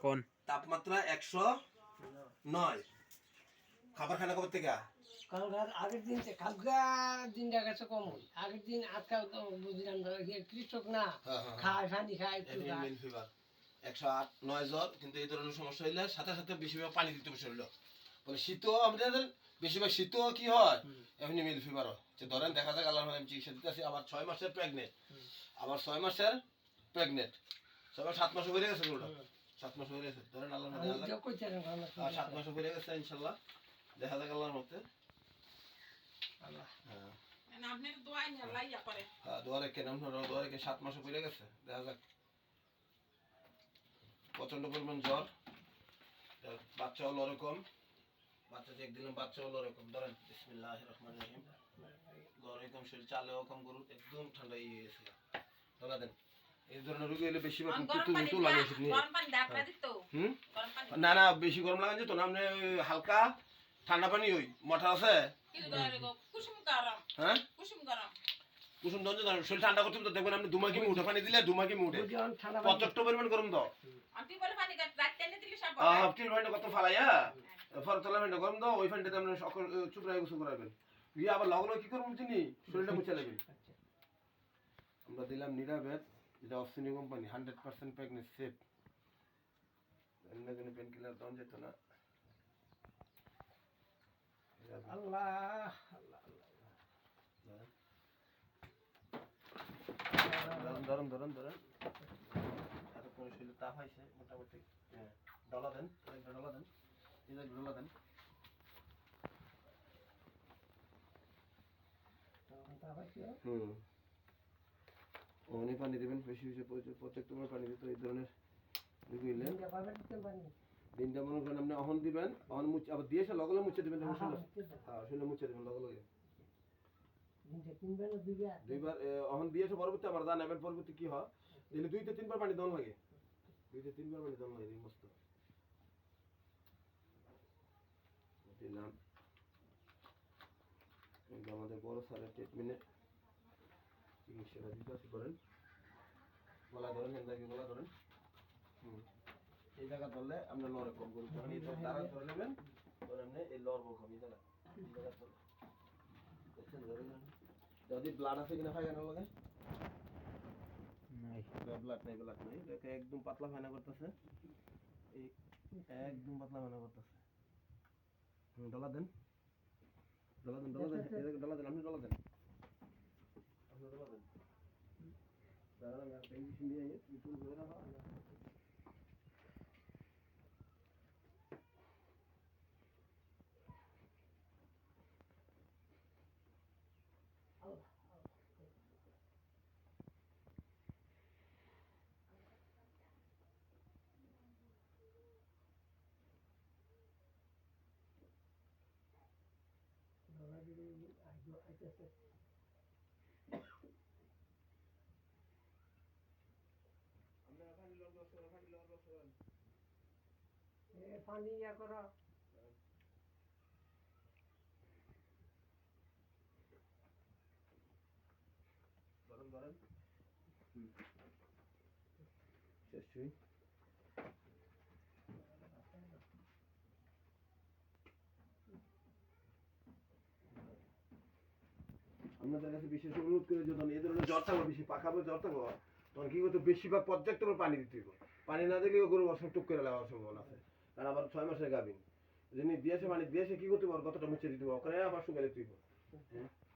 কোন তাপমাত্রা 109। খাবার খানা কবে থেকে? কারণ আগের দিন দিনটা গেছে কম, আগের দিন আজকাল তো বুঝলাম কৃষক না, খায় পানি খায় একটু ফিভার 108-9 জ্বর, কিন্তু এই ধরনের সমস্যা হইলে সাথে সাথে বেশিরভাগ পানি দিতে হবে শরীরে। বলে শীতও আমাদের বেশিরভাগ শীতও কি হয় এমনি মিল ফিভার হয়। যে ধরেন দেখা যাক আল্লাহর নামে চিকিৎসা দিতেছি, আবার 6 মাসের প্রেগনেন্ট, আবার 6 মাসের প্রেগনেন্ট, 7 মাস হয়ে গেছে, 7 মাস হয়ে গেছে ধরেন আল্লাহর নামে, 7 মাস হয়ে গেছে ইনশাল্লাহ, দেখা যাক আল্লাহর মতে। আপনার দোয়া নিয়ে আল্লাহ ইয়া করে, হ্যাঁ দোয়া রেখেন, আপনার দোয়া রেখে 7 মাস হয়ে গেছে, দেখা যাক। প্রচন্ড পরিমাণ জ্বর, বাচ্চা হলো ওরকম, বাচ্চা চেক দিলাম, বাচ্চা হলো ওরকম। ধরেন বিসমিল্লাহির রহমানির রহিম, জ্বর একদম শরীর চালেও কম গরু একদম ঠান্ডা হয়ে গেছে। ধরা দেন এই ধরনের রোগী হলে বেশি না না বেশি গরম লাগান যেত না, আপনি হালকা ঠান্ডা পানি ওই মঠা আছে, হ্যাঁ কুসুম দঞ্জ শরীর ঠান্ডা করতে দেখবেন আপনি দুমাকি মুঠে পানি দিলে দুমাকি মুঠে পর্যাপ্ত পরিমাণ গরম দাও, কত ফালাইয়া ফরতলা ফ্যানটা গরম দাও, ওই ফ্যানটাতে আপনি সকল চুপ রাখে গোসল করাবেন, গিয়ে আবার লগ লগ কি করবেন চিনি শরীরটা মুছে নেবেন। আমরা দিলাম নিরাবেদ, যেটা অস্ট্রেলিয়া কোম্পানি, 100% প্রেগনেন্ট সেফ, কোনো পেন কিলার দাম যেত না। আল্লাহ ধরেন ধরেন ধরেন এতক্ষণ শরীরে তাপ হয়েছে মোটামুটি, ডলা দেন, ডলা দেন, ডলা দেন। অনেক পানি দেবেন, বেশি বেশি প্রত্যেক তোমার পানি দিতে এই ধরনের দিনটা মনে করেন আপনি অহন দিবেন, অহন মুছে আবার দিয়েছে লগে লগে মুছে দিবেন, হ্যাঁ শরীরে মুছে দিবেন লগে লগে দুইবার। অহন দিয়েছে পরবর্তী আবার দা নেবেন, পরবর্তী কি হয় দিলে 2 থেকে 3 বার পানি দেওয়া লাগে, 2 থেকে 3 বার পানি দেওয়া লাগে মস্ত দিলাম। আমাদের বড় স্যারের ট্রিটমেন্টে চিকিৎসাটা দিতে করেন, গলা ধরেন, হেন্দাকে গলা ধরেন, এই জায়গা ধরলে আমরা লড়ে কম করবো, এই দ্বারা ধরে নেবেন, ধরে এমনি এই লড়বো কম এই জায়গা, এই জায়গা ধরে যদি ব্লাড আছে কিনা ফাইনা লাগে নাই, ব্লাড নাই, ব্লাড নাই, দেখে একদম পাতলা ফাইনা করতেছে, এই একদম পাতলা ফাইনা করতেছে। ডলা দেন, ডলা দেন, ডলা দেন, ডলা দেন, আপনি ডলা দেন, আপনি ডলা দেন, দাঁড়ান আমি একটা ইঞ্জেকশন দিয়ে একটু ধরে রাখা। পানি ইয়া করো, ধরেন ধরেন শেষ। আপনাদের কাছে বিশেষ অনুরোধ করে যখন এই ধরনের জ্বর থাকবে, বেশি পাখাবে জ্বর থাকবে, তখন কি করতে বেশিরভাগ পর্যাপ্ত পানি দিতে হবে, পানি না দিলেও গরু অসুখ টুক করে লাগার সম্ভাবনা আছে, কারণ আবার 6 মাসের গাভিন যিনি দিয়েছে পানি দিয়েছে কি করতে পারবো, কতটা মুছে দিতে পারবো, ওখানে আবার শুকালে তুই